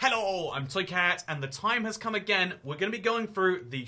Hello, I'm Toycat, and the time has come again. We're going to be going through the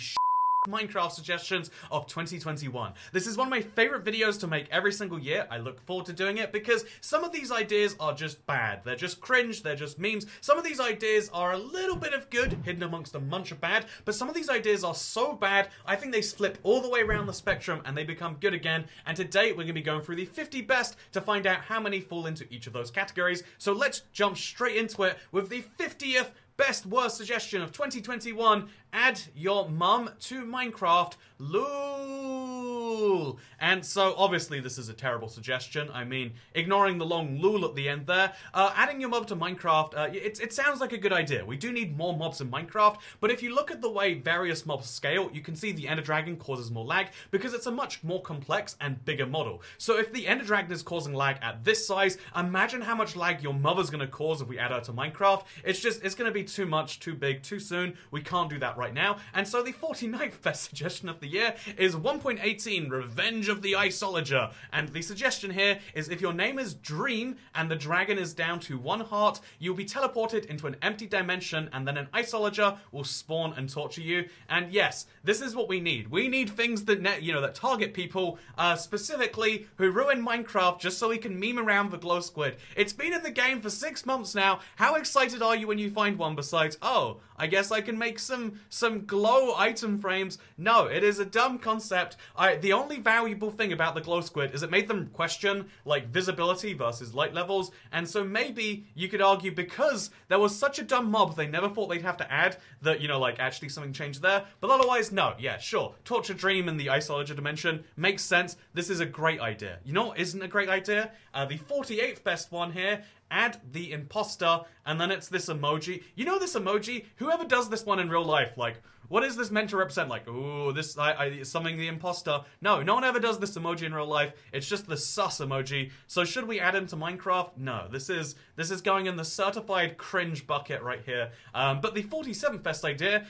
Minecraft suggestions of 2021. This is one of my favorite videos to make every single year. I look forward to doing it because some of these ideas are just bad. They're just cringe, they're just memes. Some of these ideas are a little bit of good hidden amongst a bunch of bad, but some of these ideas are so bad, I think they flip all the way around the spectrum and they become good again. And today we're going to be going through the 50 best to find out how many fall into each of those categories. So let's jump straight into it with the 50th best worst suggestion of 2021. Add your mum to Minecraft. Lol. And so obviously this is a terrible suggestion. I mean, ignoring the long lol at the end there, adding your mum to Minecraft, it sounds like a good idea. We do need more mobs in Minecraft, but if you look at the way various mobs scale, you can see the Ender Dragon causes more lag because it's a much more complex and bigger model. So if the Ender Dragon is causing lag at this size, imagine how much lag your mother's going to cause if we add her to Minecraft. It's going to be too much, too big, too soon. We can't do that right now. And so the 49th best suggestion of the year is 1.18 Revenge of the Isolager. And the suggestion here is if your name is Dream and the dragon is down to 1 heart, you'll be teleported into an empty dimension and then an Isolager will spawn and torture you. And yes, this is what we need. We need things that that target people, specifically who ruin Minecraft just so we can meme around the glow squid. It's been in the game for 6 months now. How excited are you when you find one besides, oh, I guess I can make some glow item frames? No, it is a dumb concept. The only valuable thing about the glow squid is it made them question like visibility versus light levels, and so maybe you could argue because there was such a dumb mob they never thought they'd have to add that, actually something changed there. But otherwise, no, yeah, sure. Torture Dream in the Isolager dimension makes sense. This is a great idea. You know what isn't a great idea? The 48th best one here, add the imposter, and then it's this emoji. You know this emoji? Whoever does this one in real life, like, what is this meant to represent? Like, ooh, this is something the imposter. No one ever does this emoji in real life. It's just the sus emoji. So should we add him to Minecraft? No, this is going in the certified cringe bucket right here. But the 47th best idea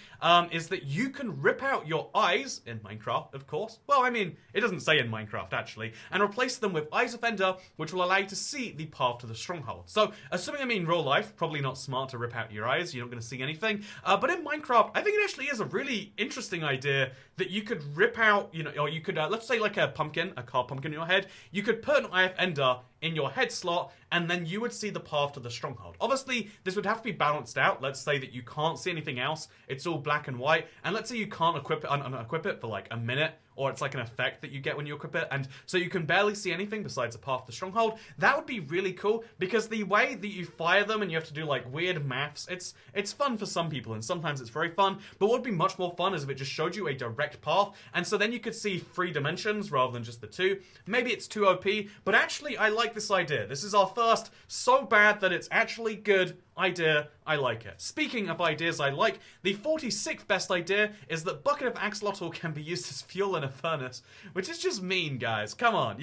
is that you can rip out your eyes in Minecraft, of course. Well, I mean, it doesn't say in Minecraft actually, and replace them with Eyes of Ender, which will allow you to see the path to the stronghold. So, assuming I mean real life, probably not smart to rip out your eyes. You're not going to see anything. But in Minecraft, I think it actually is a really interesting idea that you could rip out, or you could, let's say like a carved pumpkin in your head. You could put an Eye of Ender in your head slot, and then you would see the path to the stronghold. Obviously, this would have to be balanced out. Let's say that you can't see anything else. It's all black and white. And let's say you can't unequip it for like a minute, or it's like an effect that you get when you equip it, and so you can barely see anything besides the path to the stronghold. That would be really cool, because the way that you fire them and you have to do like weird maths, it's fun for some people, and sometimes it's very fun, but what would be much more fun is if it just showed you a direct path, and so then you could see 3 dimensions rather than just the 2. Maybe it's too OP, but actually I like this idea. This is our first so bad that it's actually good idea. I like it. Speaking of ideas I like, the 46th best idea is that bucket of axolotl can be used as fuel in a furnace, which is just mean, guys. Come on.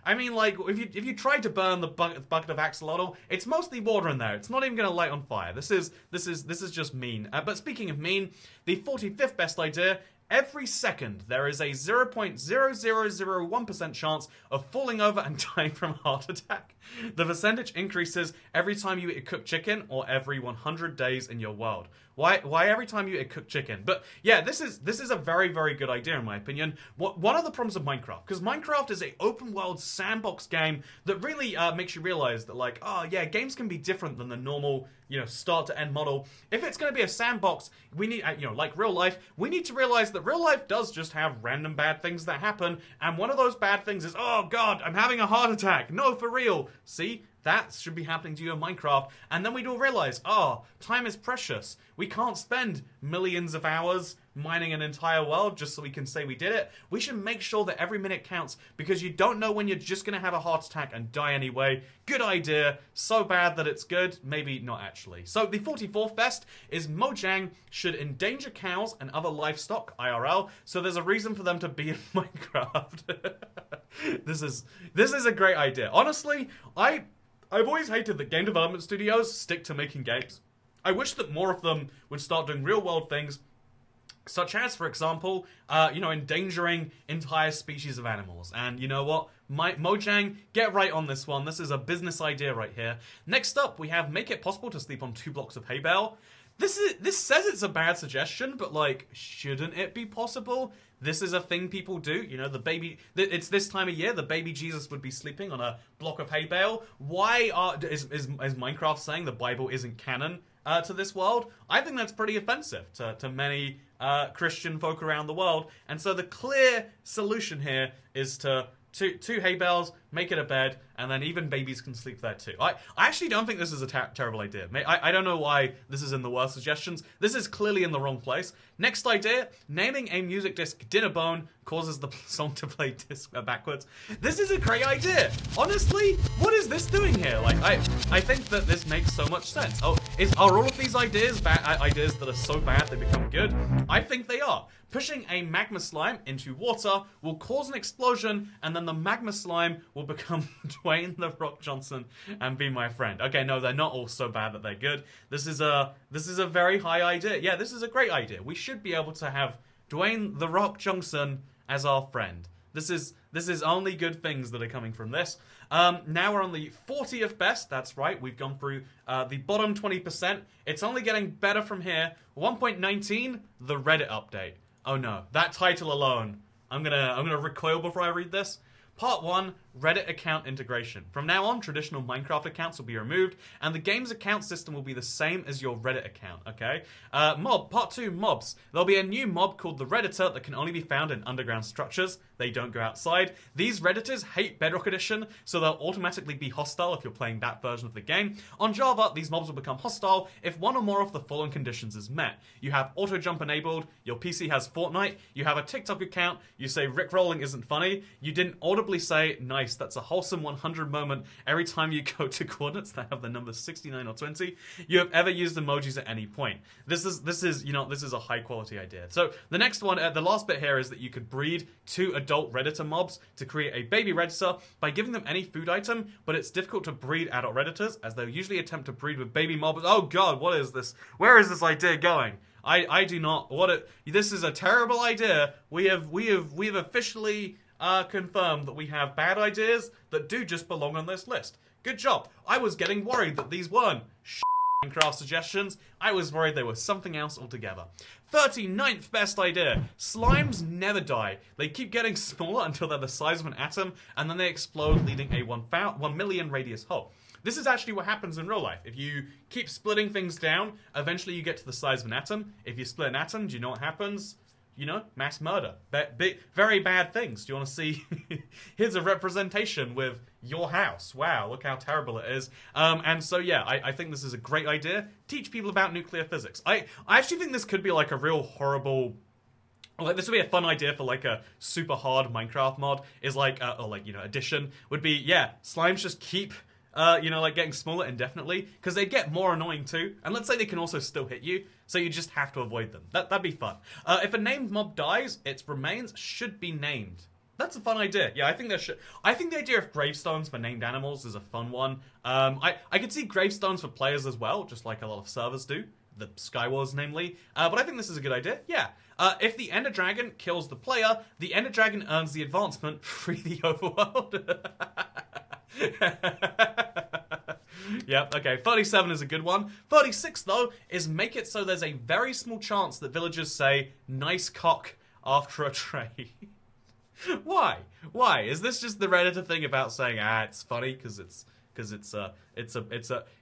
I mean, like, if you try to burn the bucket of axolotl, it's mostly water in there. It's not even going to light on fire. This is just mean. But speaking of mean, the 45th best idea. Every second, there is a 0.0001% chance of falling over and dying from a heart attack. The percentage increases every time you eat a cooked chicken or every 100 days in your world. Why every time you eat cooked chicken? But yeah, this is a very, very good idea in my opinion. One of the problems of Minecraft, because Minecraft is an open world sandbox game that really makes you realize that, like, oh yeah, games can be different than the normal, start to end model. If it's going to be a sandbox, we need, like real life, we need to realize that real life does just have random bad things that happen, and one of those bad things is, oh god, I'm having a heart attack. No, for real. See? That should be happening to you in Minecraft. And then we do realize, time is precious. We can't spend millions of hours mining an entire world just so we can say we did it. We should make sure that every minute counts, because you don't know when you're just going to have a heart attack and die anyway. Good idea. So bad that it's good. Maybe not actually. So the 44th best is Mojang should endanger cows and other livestock, IRL, so there's a reason for them to be in Minecraft. This is a great idea. Honestly, I've always hated that game development studios stick to making games. I wish that more of them would start doing real world things Such as, for example, endangering entire species of animals. And you know what? Mojang, get right on this one. This is a business idea right here. Next up, we have make it possible to sleep on 2 blocks of hay bale. This says it's a bad suggestion, but like, shouldn't it be possible? This is a thing people do. You know, it's this time of year, the baby Jesus would be sleeping on a block of hay bale. Why is Minecraft saying the Bible isn't canon to this world? I think that's pretty offensive to many Christian folk around the world. And so the clear solution here is to two hay bales, make it a bed, and then even babies can sleep there too. I actually don't think this is a terrible idea. I don't know why this is in the worst suggestions. This is clearly in the wrong place. Next idea, naming a music disc Dinner Bone causes the song to play backwards. This is a great idea. Honestly, what is this doing here? Like, I think that this makes so much sense. Are all of these ideas ideas that are so bad they become good? I think they are. Pushing a magma slime into water will cause an explosion, and then the magma slime will become Dwayne The Rock Johnson and be my friend. Okay, no, they're not all so bad that they're good. This is a very high idea. Yeah, this is a great idea. We should be able to have Dwayne The Rock Johnson as our friend. This is only good things that are coming from this. Now we're on the 40th best. That's right. We've gone through the bottom 20%. It's only getting better from here. 1.19, the Reddit update. Oh no, that title alone. I'm gonna recoil before I read this. Part 1, Reddit account integration. From now on, traditional Minecraft accounts will be removed, and the game's account system will be the same as your Reddit account, okay? Part 2, mobs. There'll be a new mob called the Redditor that can only be found in underground structures. They don't go outside. These Redditors hate Bedrock Edition, so they'll automatically be hostile if you're playing that version of the game. On Java, these mobs will become hostile if one or more of the following conditions is met. You have auto jump enabled, your PC has Fortnite, you have a TikTok account, you say Rickrolling isn't funny, you didn't audibly say, nice, that's a wholesome 100 moment every time you go to coordinates that have the numbers 69 or 20, you have ever used emojis at any point. This is a high quality idea. So the next one, the last bit here is that you could breed 2 adult Redditor mobs to create a baby Redditor by giving them any food item, but it's difficult to breed adult Redditors as they'll usually attempt to breed with baby mobs. Oh god, what is this? Where is this idea going? I do not, this is a terrible idea. We have officially confirmed that we have bad ideas that do just belong on this list. Good job. I was getting worried that these weren't Minecraft suggestions. I was worried they were something else altogether. 39th best idea. Slimes never die. They keep getting smaller until they're the size of an atom, and then they explode, leading a 1 million radius hole. This is actually what happens in real life. If you keep splitting things down, eventually you get to the size of an atom. If you split an atom, do you know what happens? You know, mass murder. Very bad things. Do you want to see? Here's a representation with your house. Wow, look how terrible it is. And so, yeah, I think this is a great idea. Teach people about nuclear physics. I actually think this could be like a real horrible... Like, this would be a fun idea for like a super hard Minecraft mod. Is like, addition would be, yeah, slimes just keep... getting smaller indefinitely, because they get more annoying too. And let's say they can also still hit you, so you just have to avoid them. That'd be fun. If a named mob dies, its remains should be named. That's a fun idea. Yeah, I think the idea of gravestones for named animals is a fun one. I could see gravestones for players as well, just like a lot of servers do. The Skywars, namely. But I think this is a good idea. Yeah. If the Ender Dragon kills the player, the Ender Dragon earns the advancement, free the overworld. Yep, okay, 37 is a good one. 36, though, is make it so there's a very small chance that villagers say, nice cock, after a tray. Why? Why? Is this just the Redditor thing about saying, it's funny, because it's a,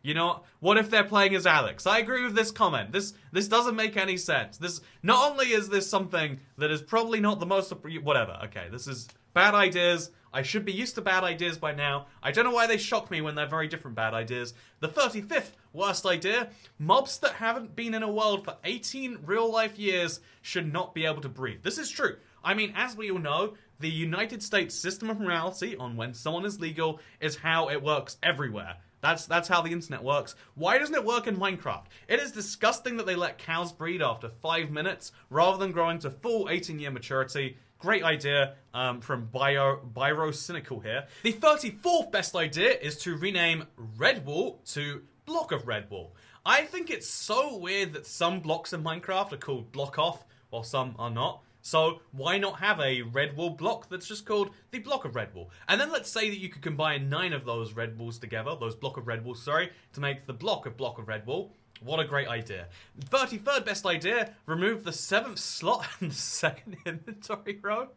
you know, what if they're playing as Alex? I agree with this comment. This doesn't make any sense. Not only is this something that is probably not the most, whatever, okay, this is bad ideas. I should be used to bad ideas by now. I don't know why they shock me when they're very different bad ideas. The 35th worst idea, mobs that haven't been in a world for 18 real-life years should not be able to breed. This is true. I mean, as we all know, the United States system of morality on when someone is legal is how it works everywhere. That's how the internet works. Why doesn't it work in Minecraft? It is disgusting that they let cows breed after 5 minutes rather than growing to full 18-year maturity. Great idea from Byro Cynical here. The 34th best idea is to rename Redwall to Block of Redwall. I think it's so weird that some blocks in Minecraft are called Block Off while some are not. So why not have a red wool block that's just called the block of red wool? And then let's say that you could combine 9 of those red wools together, those block of red wool, sorry, to make the block of red wool. What a great idea. 33rd best idea, remove the 7th slot and the 2nd inventory row.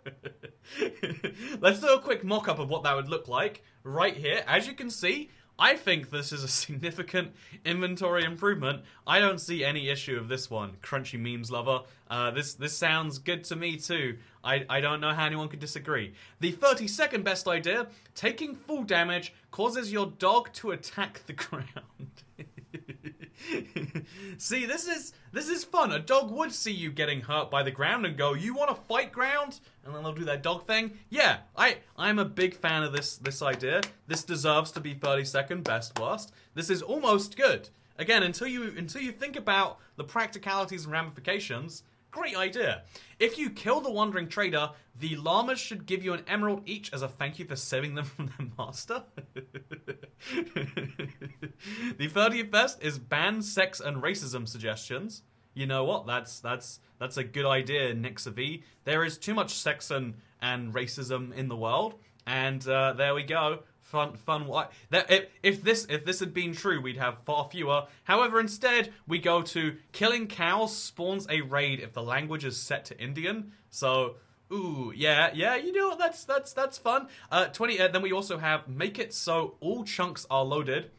Let's do a quick mock-up of what that would look like right here. As you can see, I think this is a significant inventory improvement. I don't see any issue of this one, Crunchy Memes lover. This sounds good to me too. I don't know how anyone could disagree. The 32nd best idea, taking full damage causes your dog to attack the ground. See, this is fun. A dog would see you getting hurt by the ground and go, "You want to fight, ground?" And then they'll do their dog thing. Yeah, I'm a big fan of this idea. This deserves to be 32nd best worst. This is almost good. Again, until you think about the practicalities and ramifications, great idea. If you kill the wandering trader, the llamas should give you an emerald each as a thank you for saving them from their master. The 30th best is ban sex and racism suggestions. You know what? That's a good idea, Nixav. There is too much sex and racism in the world, and there we go. Fun. If this had been true, we'd have far fewer. However, instead we go to killing cows spawns a raid if the language is set to Indian. So, ooh, yeah. You know what? That's fun. 20. Then we also have make it so all chunks are loaded.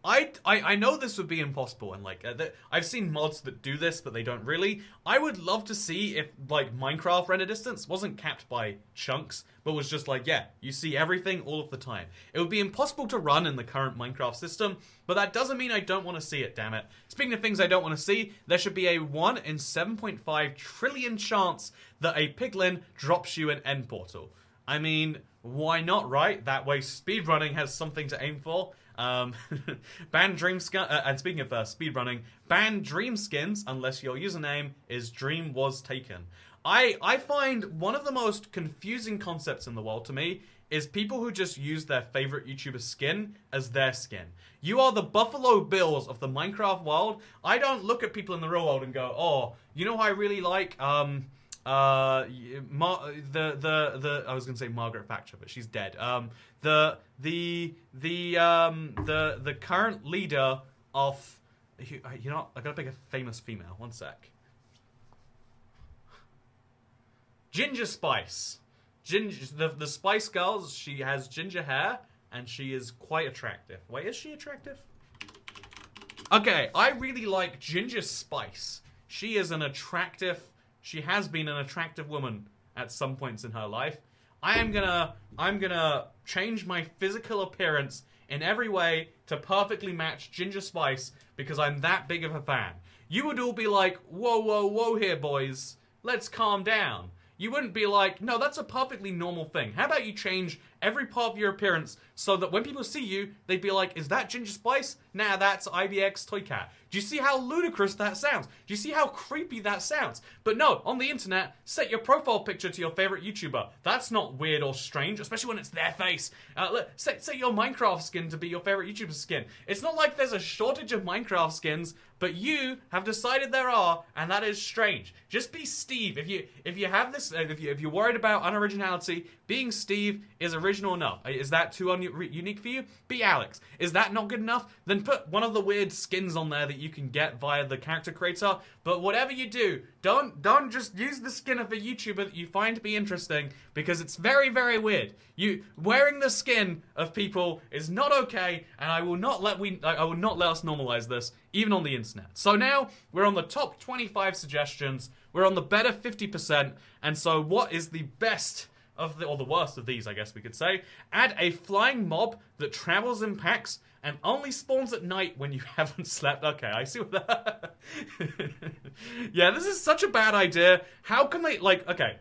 I know this would be impossible, and like I've seen mods that do this, but they don't really. I would love to see if like Minecraft render distance wasn't capped by chunks, but was just like, yeah, you see everything all of the time. It would be impossible to run in the current Minecraft system, but that doesn't mean I don't want to see it, damn it. Speaking of things I don't want to see, there should be a 1 in 7.5 trillion chance that a piglin drops you an end portal. I mean, why not, right? That way speedrunning has something to aim for. Ban dream skin, and speaking of speedrunning, ban dream skins unless your username is dream was taken. I find one of the most confusing concepts in the world to me is people who just use their favorite YouTuber skin as their skin. You are the Buffalo Bills of the Minecraft world. I don't look at people in the real world and go, oh, you know who I really like? I was gonna say Margaret Thatcher, but she's dead. The current leader of, you know, I gotta pick a famous female. One sec. Ginger Spice. The Spice Girls. She has ginger hair and she is quite attractive. Wait, is she attractive? Okay, I really like Ginger Spice. She is an attractive. She has been an attractive woman at some points in her life. I'm gonna change my physical appearance in every way to perfectly match Ginger Spice because I'm that big of a fan. You would all be like, whoa here, boys. Let's calm down. You wouldn't be like, no, that's a perfectly normal thing. How about you change every part of your appearance so that when people see you, they'd be like, is that Ginger Spice? Nah, that's IBX Toy Cat. Do you see how ludicrous that sounds? Do you see how creepy that sounds? But no, on the internet, set your profile picture to your favorite YouTuber. That's not weird or strange, especially when it's their face. Set your Minecraft skin to be your favorite YouTuber's skin. It's not like there's a shortage of Minecraft skins, but you have decided there are, and that is strange. Just be Steve. If you have this, if you're worried about unoriginality, being Steve is original enough. Is that too unique for you? Be Alex. Is that not good enough? Then put one of the weird skins on there that you can get via the character creator. But whatever you do, don't just use the skin of a YouTuber that you find to be interesting, because it's very, very weird. You wearing the skin of people is not okay, and I will not let us normalize this, even on the internet. So now we're on the top 25 suggestions. We're on the better 50%. And so what is the best of or the worst of these, I guess we could say? Add a flying mob that travels in packs and only spawns at night when you haven't slept. Okay, I see what that... Yeah, this is such a bad idea. How can they, like, okay.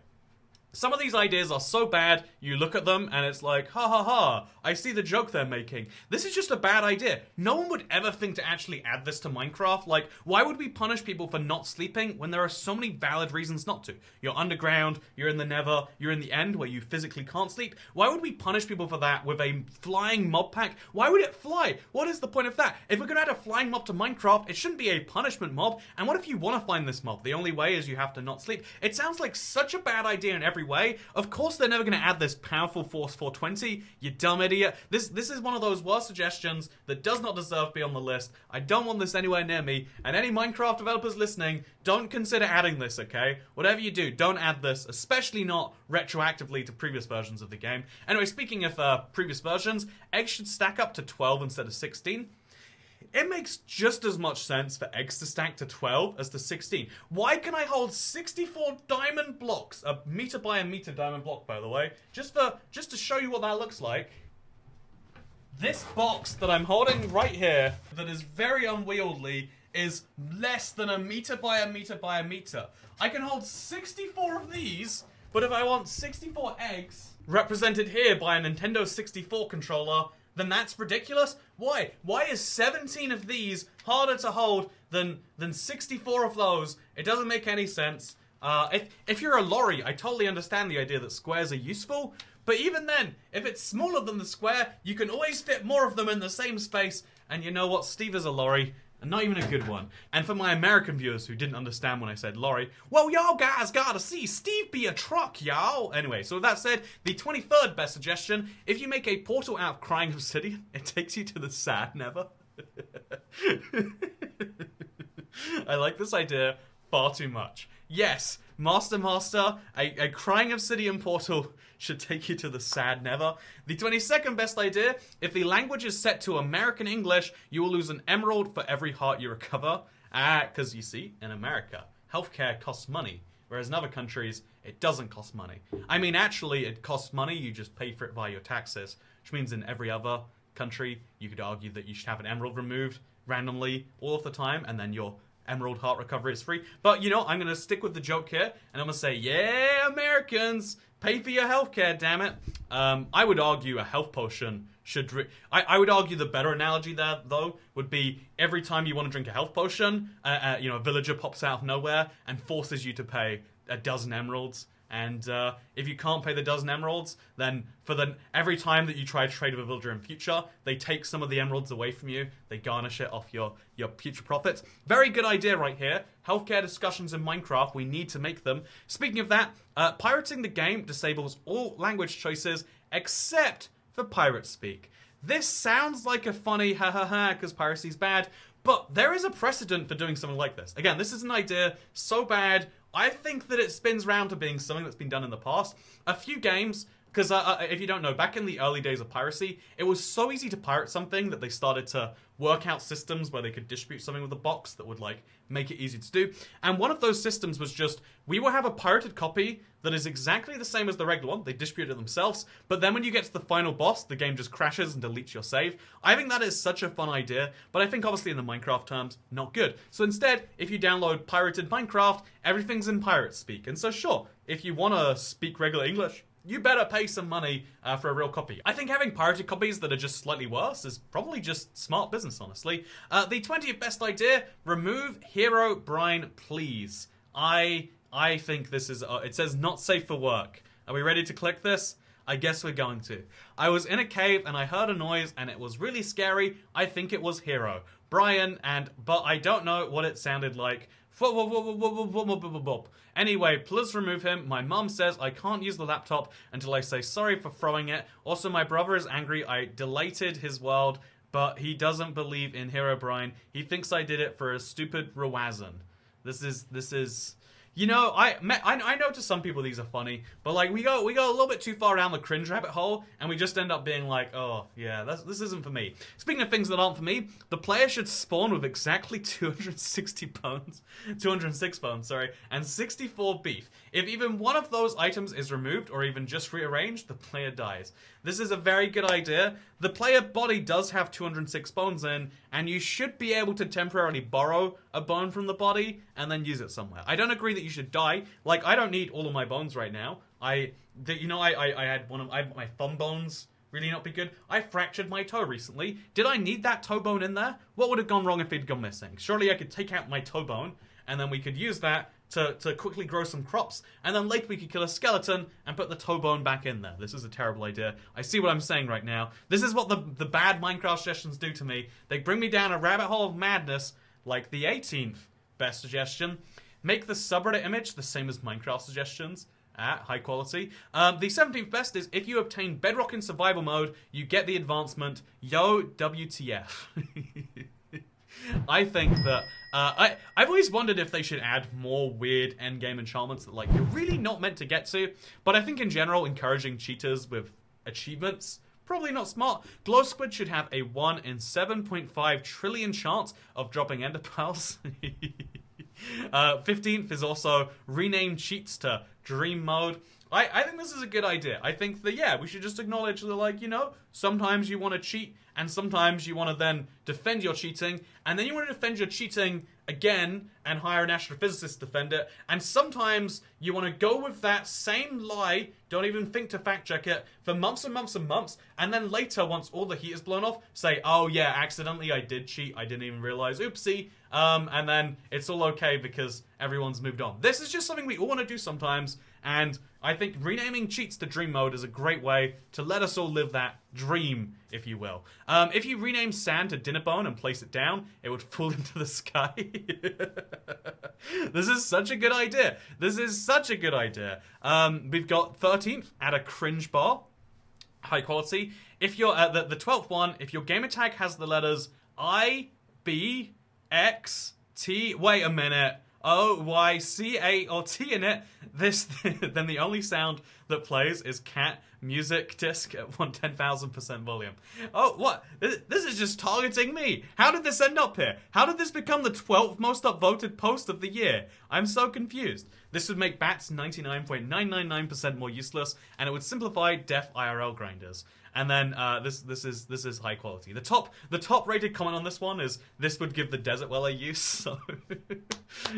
Some of these ideas are so bad, you look at them and it's like, ha ha ha, I see the joke they're making. This is just a bad idea. No one would ever think to actually add this to Minecraft. Like, why would we punish people for not sleeping when there are so many valid reasons not to? You're underground, you're in the nether, you're in the end where you physically can't sleep. Why would we punish people for that with a flying mob pack? Why would it fly? What is the point of that? If we're gonna add a flying mob to Minecraft, it shouldn't be a punishment mob. And what if you want to find this mob? The only way is you have to not sleep. It sounds like such a bad idea in every way. Of course they're never going to add this powerful Force 420, you dumb idiot. This is one of those worst suggestions that does not deserve to be on the list. I don't want this anywhere near me, and any Minecraft developers listening, don't consider adding this, okay? Whatever you do, don't add this, especially not retroactively to previous versions of the game. Anyway, speaking of previous versions, eggs should stack up to 12 instead of 16. It makes just as much sense for eggs to stack to 12 as to 16. Why can I hold 64 diamond blocks? A meter by a meter diamond block, by the way. Just to show you what that looks like. This box that I'm holding right here, that is very unwieldy, is less than a meter by a meter by a meter. I can hold 64 of these, but if I want 64 eggs, represented here by a Nintendo 64 controller, then that's ridiculous. Why? Why is 17 of these harder to hold than 64 of those? It doesn't make any sense. If you're a lorry, I totally understand the idea that squares are useful, but even then, if it's smaller than the square, you can always fit more of them in the same space, and you know what? Steve is a lorry. And not even a good one. And for my American viewers who didn't understand when I said lorry, well, y'all guys gotta see Steve be a truck, y'all. Anyway, so with that said, the 23rd best suggestion, if you make a portal out of crying obsidian, it takes you to the sad nether. I like this idea far too much. Yes, Master, a crying obsidian portal should take you to the sad nether. The 22nd best idea, if the language is set to American English, you will lose an emerald for every heart you recover. Because you see, in America, healthcare costs money, whereas in other countries, it doesn't cost money. I mean, actually, it costs money, you just pay for it via your taxes, which means in every other country, you could argue that you should have an emerald removed randomly all of the time, and then your emerald heart recovery is free. But, you know, I'm going to stick with the joke here, and I'm going to say, yeah, Americans, pay for your healthcare, damn it. I would argue a health potion should... I would argue the better analogy there, though, would be every time you want to drink a health potion, you know, a villager pops out of nowhere and forces you to pay a dozen emeralds. And if you can't pay the dozen emeralds, then every time that you try to trade with a villager in future, they take some of the emeralds away from you. They garnish it off your future profits. Very good idea right here. Healthcare discussions in Minecraft, we need to make them. Speaking of that, pirating the game disables all language choices except for pirate speak. This sounds like a funny ha ha ha because piracy's bad, but there is a precedent for doing something like this. Again, this is an idea so bad, I think that it spins round to being something that's been done in the past. A few games, because if you don't know, back in the early days of piracy, it was so easy to pirate something that they started to work out systems where they could distribute something with a box that would, like, make it easy to do. And one of those systems was just, we will have a pirated copy that is exactly the same as the regular one. They distribute it themselves. But then when you get to the final boss, the game just crashes and deletes your save. I think that is such a fun idea, but I think obviously in the Minecraft terms, not good. So instead, if you download pirated Minecraft, everything's in pirate speak. And so sure, if you want to speak regular English, you better pay some money for a real copy. I think having pirated copies that are just slightly worse is probably just smart business, honestly. The 20th best idea, remove Herobrine, please. I think this is, it says not safe for work. Are we ready to click this? I guess we're going to. I was in a cave and I heard a noise and it was really scary. I think it was Hero. Brian, but I don't know what it sounded like. Anyway, please remove him. My mum says I can't use the laptop until I say sorry for throwing it. Also, my brother is angry. I deleted his world, but he doesn't believe in Herobrine. He thinks I did it for a stupid Rawazan. This is... You know, I know to some people these are funny, but like we go a little bit too far down the cringe rabbit hole, and we just end up being like, oh yeah, this isn't for me. Speaking of things that aren't for me, the player should spawn with exactly 206 bones, and 64 beef. If even one of those items is removed or even just rearranged, the player dies. This is a very good idea. The player body does have 206 bones in, and you should be able to temporarily borrow a bone from the body and then use it somewhere. I don't agree that you should die. Like, I don't need all of my bones right now. I had my thumb bones really not be good. I fractured my toe recently. Did I need that toe bone in there? What would have gone wrong if it'd gone missing? Surely I could take out my toe bone, and then we could use that to quickly grow some crops, and then later we could kill a skeleton and put the toe bone back in there. This is a terrible idea. I see what I'm saying right now. This is what the bad Minecraft suggestions do to me. They bring me down a rabbit hole of madness, like the 18th best suggestion. Make the subreddit image the same as Minecraft suggestions. High quality. The 17th best is if you obtain Bedrock in survival mode, you get the advancement. Yo, WTF. I think that I've always wondered if they should add more weird endgame enchantments that like you're really not meant to get to. But I think in general, encouraging cheaters with achievements probably not smart. Glow Squid should have a 1 in 7.5 trillion chance of dropping ender pearls. 15th is also rename cheats to dream mode. I think this is a good idea. I think that, yeah, we should just acknowledge that, like, you know, sometimes you want to cheat, and sometimes you want to then defend your cheating, and then you want to defend your cheating again and hire an astrophysicist to defend it, and sometimes you want to go with that same lie, don't even think to fact check it, for months and months and months, and then later, once all the heat is blown off, say, oh yeah, accidentally I did cheat, I didn't even realize, oopsie, and then it's all okay because everyone's moved on. This is just something we all want to do sometimes, and I think renaming cheats to dream mode is a great way to let us all live that dream, if you will. If you rename sand to dinner bone and place it down, it would fall into the sky. This is such a good idea. This is such a good idea. We've got 13th, add a cringe bar. High quality. If you're the 12th one, if your gamer tag has the letters I, B, X, T, wait a minute, O, Y, C, A, or T in it, then the only sound that plays is cat music disc at 110,000% volume. Oh, what? This is just targeting me. How did this end up here? How did this become the 12th most upvoted post of the year? I'm so confused. This would make bats 99.999% more useless, and it would simplify deaf IRL grinders. And then this is high quality. The top rated comment on this one is this would give the desert well a use. So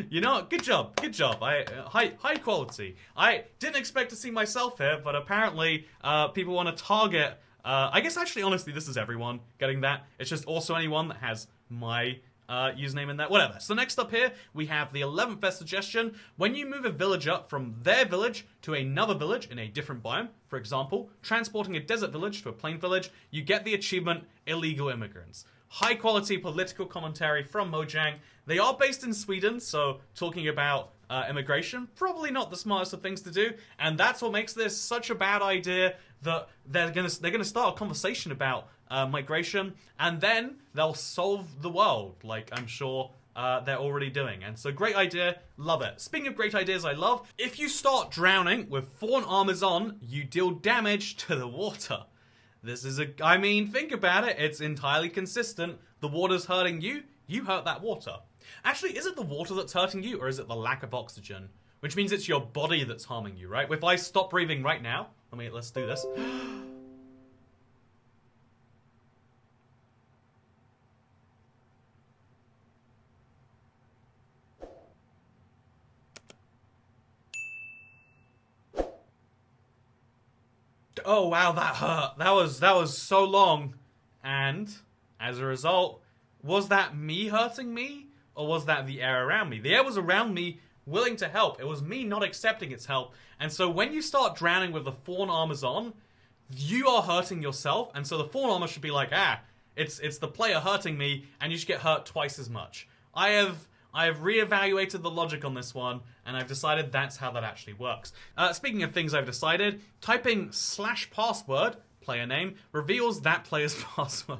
you know, good job. High quality. I didn't expect to see myself here, but apparently people want to target. I guess actually, honestly, this is everyone getting that. It's just also anyone that has my username in there, whatever. So next up here, we have the 11th best suggestion. When you move a village up from their village to another village in a different biome, for example, transporting a desert village to a plain village, you get the achievement Illegal Immigrants. High quality political commentary from Mojang. They are based in Sweden, so talking about immigration, probably not the smartest of things to do, and that's what makes this such a bad idea that they're gonna start a conversation about migration, and then they'll solve the world, like I'm sure they're already doing. And so great idea, love it. Speaking of great ideas I love, if you start drowning with fawn armors on, you deal damage to the water. This is I mean, think about it, it's entirely consistent. The water's hurting you, you hurt that water. Actually, is it the water that's hurting you, or is it the lack of oxygen? Which means it's your body that's harming you, right? If I stop breathing right now, let's do this. Oh wow, that hurt. That was so long. And as a result, was that me hurting me? Or was that the air around me? The air was around me, willing to help. It was me not accepting its help. And so when you start drowning with the fawn armors on, you are hurting yourself. And so the fawn armor should be like, it's the player hurting me, and you should get hurt twice as much. I have reevaluated the logic on this one, and I've decided that's how that actually works. Speaking of things I've decided, typing /password, player name, reveals that player's password.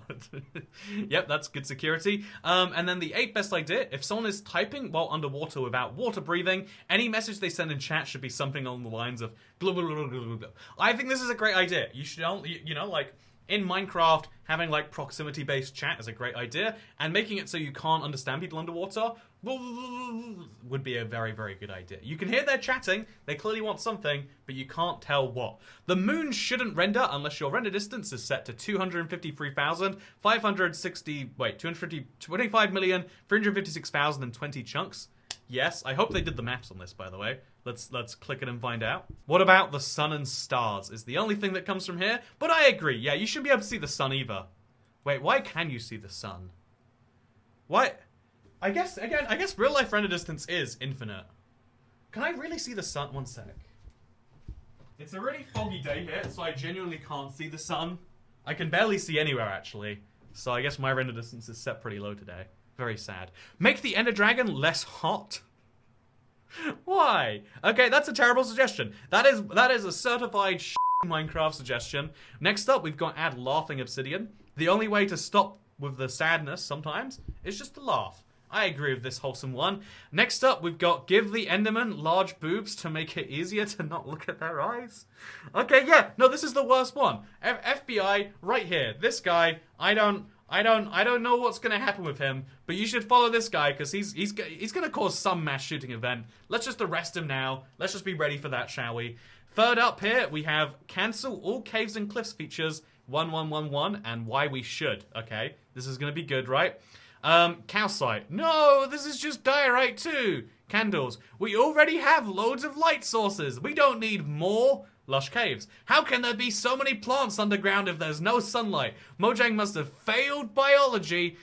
Yep, that's good security. And then the 8th best idea, if someone is typing while underwater without water breathing, any message they send in chat should be something along the lines of blah, blah, blah, blah, blah. I think this is a great idea. You should only, like, in Minecraft, having like proximity-based chat is a great idea, and making it so you can't understand people underwater would be a very, very good idea. You can hear they're chatting, they clearly want something, but you can't tell what. The moon shouldn't render unless your render distance is set to 255,356,020 chunks. Yes, I hope they did the maths on this, by the way. Let's click it and find out. What about the sun and stars? Is the only thing that comes from here. But I agree. Yeah, you shouldn't be able to see the sun either. Wait, why can you see the sun? Why? I guess real life render distance is infinite. Can I really see the sun? One sec. It's a really foggy day here, so I genuinely can't see the sun. I can barely see anywhere, actually. So I guess my render distance is set pretty low today. Very sad. Make the Ender Dragon less hot. Why? Okay, that's a terrible suggestion. That is a certified Minecraft suggestion. Next up, we've got add laughing Obsidian. The only way to stop with the sadness sometimes is just to laugh. I agree with this wholesome one. Next up, we've got give the Enderman large boobs to make it easier to not look at their eyes. Okay, yeah, no, this is the worst one. FBI, right here. This guy, I don't know what's gonna happen with him, but you should follow this guy because he's gonna cause some mass shooting event. Let's just arrest him now. Let's just be ready for that, shall we? Third up here, we have cancel all caves and cliffs features 1111 and why we should. Okay, this is gonna be good, right? Calcite. No, this is just diorite too. Candles. We already have loads of light sources. We don't need more. Lush caves. How can there be so many plants underground if there's no sunlight? Mojang must have failed biology.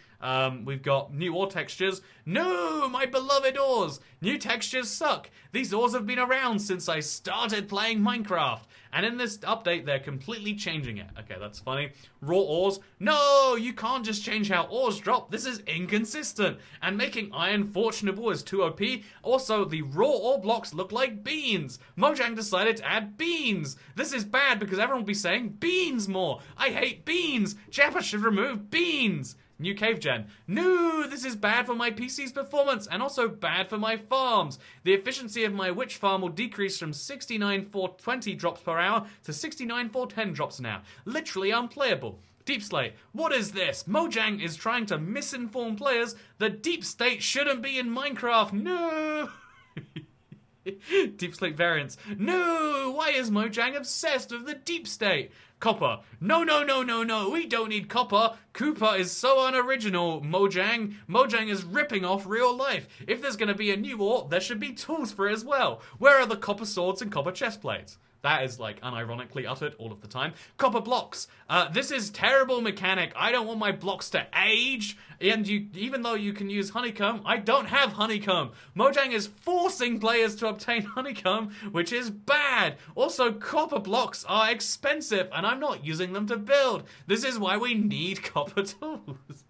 We've got new ore textures. No, my beloved ores. New textures suck. These ores have been around since I started playing Minecraft. And in this update, they're completely changing it. Okay, that's funny. Raw ores. No, you can't just change how ores drop. This is inconsistent. And making iron fortunable is too OP. Also, the raw ore blocks look like beans. Mojang decided to add beans. This is bad because everyone will be saying beans more. I hate beans. Jappa should remove beans. New cave gen. No, this is bad for my PC's performance and also bad for my farms. The efficiency of my witch farm will decrease from 69,420 drops per hour to 69,410 drops an hour. Literally unplayable. Deep Slate. What is this? Mojang is trying to misinform players that Deep State shouldn't be in Minecraft. No! Deep Slate variants. No! Why is Mojang obsessed with the Deep State? Copper. No, no, no, no, no. We don't need copper. Cooper is so unoriginal, Mojang. Mojang is ripping off real life. If there's going to be a new ore, there should be tools for it as well. Where are the copper swords and copper chestplates? That is, like, unironically uttered all of the time. Copper blocks. This is terrible mechanic. I don't want my blocks to age. And even though you can use honeycomb, I don't have honeycomb. Mojang is forcing players to obtain honeycomb, which is bad. Also, copper blocks are expensive, and I'm not using them to build. This is why we need copper tools.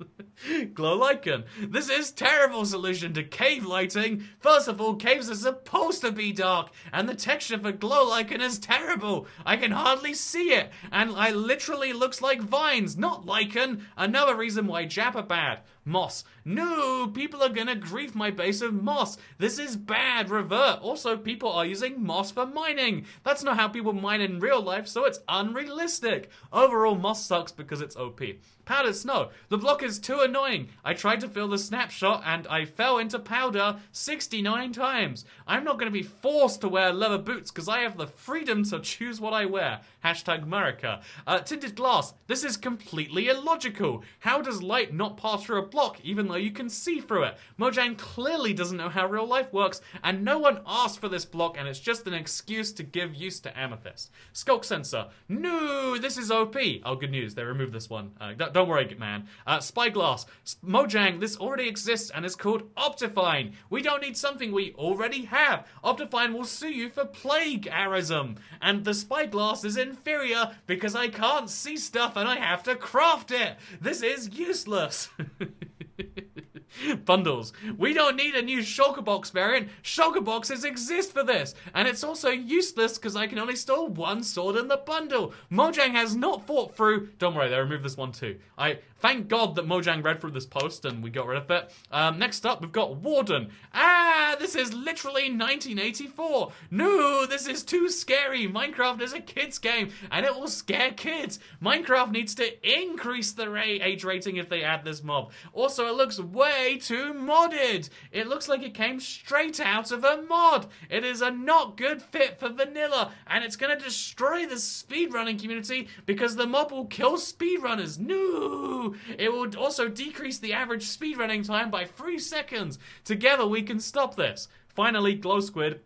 Glow lichen. This is terrible solution to cave lighting. First of all, caves are supposed to be dark, and the texture for glow lichen is terrible. I can hardly see it, and I literally looks like vines, not lichen. Another reason why Jappa bad. Moss. No, people are gonna grief my base of moss. This is bad. Revert. Also, people are using moss for mining. That's not how people mine in real life, so it's unrealistic. Overall, moss sucks because it's OP. Powdered snow. The block is too annoying. I tried to fill the snapshot and I fell into powder 69 times. I'm not going to be forced to wear leather boots because I have the freedom to choose what I wear. Hashtag America. Tinted glass. This is completely illogical. How does light not pass through a block even though you can see through it? Mojang clearly doesn't know how real life works and no one asked for this block and it's just an excuse to give use to amethyst. Skulk sensor. No, this is OP. Oh, good news. They removed this one. Don't worry, man. Spyglass. Mojang, this already exists and is called Optifine. We don't need something we already have. Optifine will sue you for plague-arism. And the spyglass is inferior because I can't see stuff and I have to craft it. This is useless. Bundles. We don't need a new shulker box variant. Shulker boxes exist for this. And it's also useless because I can only store one sword in the bundle. Mojang has not thought through... Don't worry, they removed this one too. Thank God that Mojang read through this post and we got rid of it. Next up, we've got Warden. This is literally 1984. No, this is too scary. Minecraft is a kid's game and it will scare kids. Minecraft needs to increase the age rating if they add this mob. Also, it looks way way too modded. It looks like it came straight out of a mod. It is a not good fit for vanilla, and it's gonna destroy the speedrunning community because the mod will kill speedrunners. No! It will also decrease the average speedrunning time by 3 seconds. Together we can stop this. Finally, Glow Squid.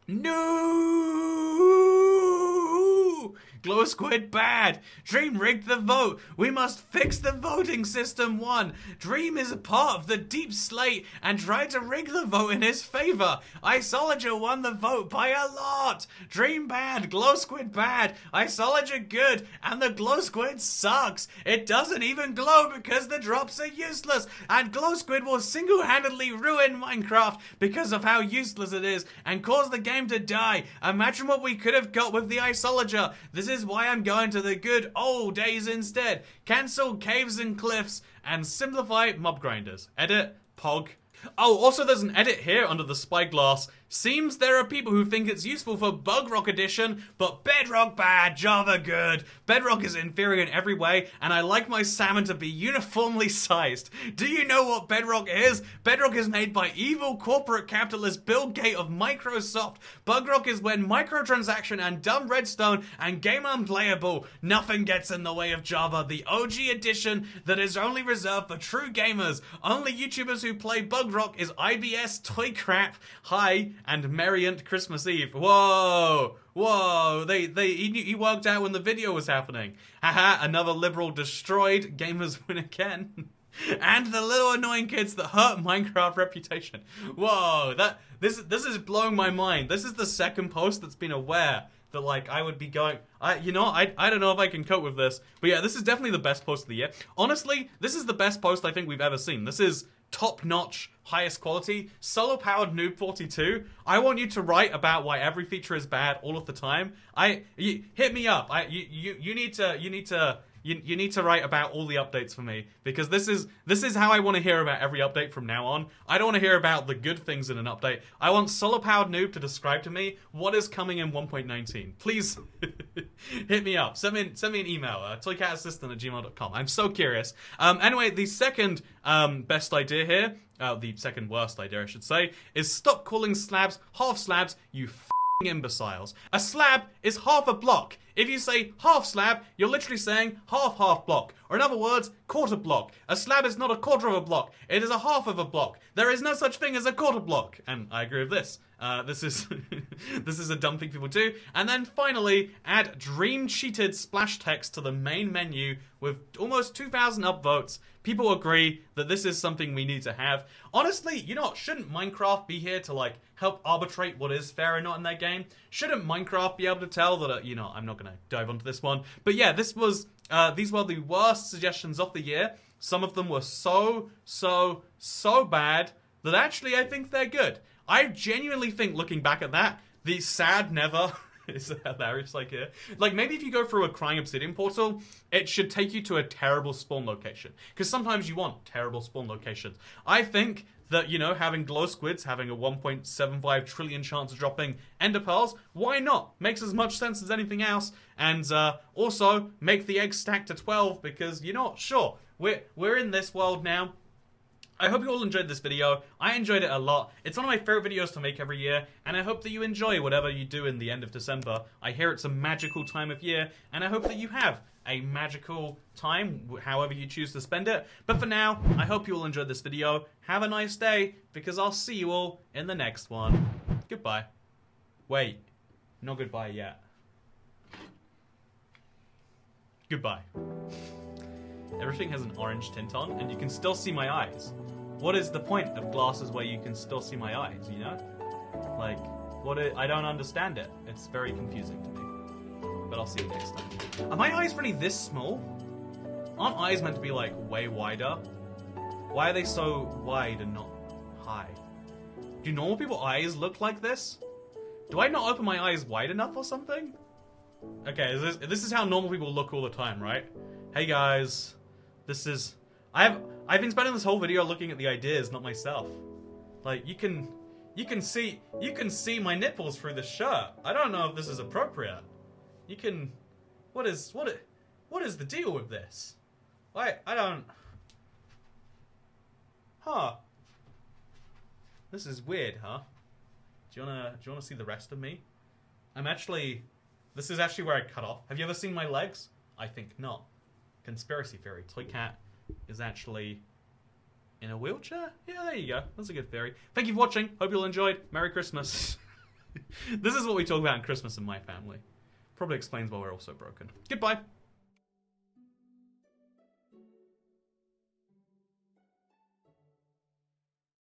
No! Glow Squid bad. Dream rigged the vote. We must fix the voting system. Dream is a part of the deep slate and tried to rig the vote in his favor. Isolager won the vote by a lot. Dream bad. Glow Squid bad. Isolager good. And the Glow Squid sucks. It doesn't even glow because the drops are useless. And Glow Squid will single-handedly ruin Minecraft because of how useless it is and cause the game to die. Imagine what we could have got with the Isolager. This is why I'm going to the good old days instead. Cancel caves and cliffs and simplify mob grinders. Edit, Pog. Oh, also there's an edit here under the spyglass. Seems there are people who think it's useful for Bug Rock Edition, but Bedrock bad, Java good. Bedrock is inferior in every way, and I like my salmon to be uniformly sized. Do you know what Bedrock is? Bedrock is made by evil corporate capitalist Bill Gates of Microsoft. Bug Rock is when microtransaction and dumb redstone and game unplayable. Nothing gets in the way of Java, the OG edition that is only reserved for true gamers. Only YouTubers who play Bug Rock is IBS Toy Crap. Hi. And Merriant Christmas Eve. Whoa! Whoa! He worked out when the video was happening. Haha, another liberal destroyed. Gamers win again. And the little annoying kids that hurt Minecraft reputation. Whoa! This is blowing my mind. This is the second post that's been aware that, like, I would be going... I don't know if I can cope with this. But yeah, this is definitely the best post of the year. Honestly, this is the best post I think we've ever seen. This is top-notch, highest quality. Solar-powered Noob 42. I want you to write about why every feature is bad all of the time. Hit me up. You need to write about all the updates for me, because this is how I want to hear about every update from now on. I don't want to hear about the good things in an update. I want Solar-powered Noob to describe to me what is coming in 1.19. Please hit me up. Send me an email, toycatassistant@gmail.com. I'm so curious. Anyway, the second best idea here, the second worst idea I should say, is stop calling slabs half slabs, you imbeciles. A slab is half a block. If you say half slab, you're literally saying half block. Or in other words, quarter block. A slab is not a quarter of a block. It is a half of a block. There is no such thing as a quarter block. And I agree with this. This is this is a dumb thing people do. And then finally, add dream cheated splash text to the main menu with almost 2,000 upvotes. People agree that this is something we need to have. Honestly, you know what? Shouldn't Minecraft be here to, like, help arbitrate what is fair and not in their game? Shouldn't Minecraft be able to tell that, I'm not going to dive onto this one. But yeah, these were the worst suggestions of the year. Some of them were so bad that actually I think they're good. I genuinely think, looking back at that, the sad never... is hilarious, like maybe if you go through a crying Obsidian portal, it should take you to a terrible spawn location, because sometimes you want terrible spawn locations. I think that, having glow squids having a 1.75 trillion chance of dropping ender pearls, why not? Makes as much sense as anything else. And also make the eggs stack to 12, because sure, we're in this world now. I hope you all enjoyed this video. I enjoyed it a lot. It's one of my favorite videos to make every year, and I hope that you enjoy whatever you do in the end of December. I hear it's a magical time of year, and I hope that you have a magical time, however you choose to spend it. But for now, I hope you all enjoyed this video. Have a nice day, because I'll see you all in the next one. Goodbye. Wait, not goodbye yet. Goodbye. Everything has an orange tint on, and you can still see my eyes. What is the point of glasses where you can still see my eyes, Like, I don't understand it. It's very confusing to me. But I'll see you next time. Are my eyes really this small? Aren't eyes meant to be, like, way wider? Why are they so wide and not high? Do normal people's eyes look like this? Do I not open my eyes wide enough or something? Okay, this is how normal people look all the time, right? Hey guys, this is... I've been spending this whole video looking at the ideas, not myself. Like, you can see my nipples through this shirt. I don't know if this is appropriate. You can... What is the deal with this? I don't... Huh. This is weird, huh? Do you wanna see the rest of me? This is actually where I cut off. Have you ever seen my legs? I think not. Conspiracy theory. Toy Cat is actually in a wheelchair? Yeah, there you go. That's a good theory. Thank you for watching. Hope you all enjoyed. Merry Christmas. This is what we talk about in Christmas in my family. Probably explains why we're all so broken. Goodbye.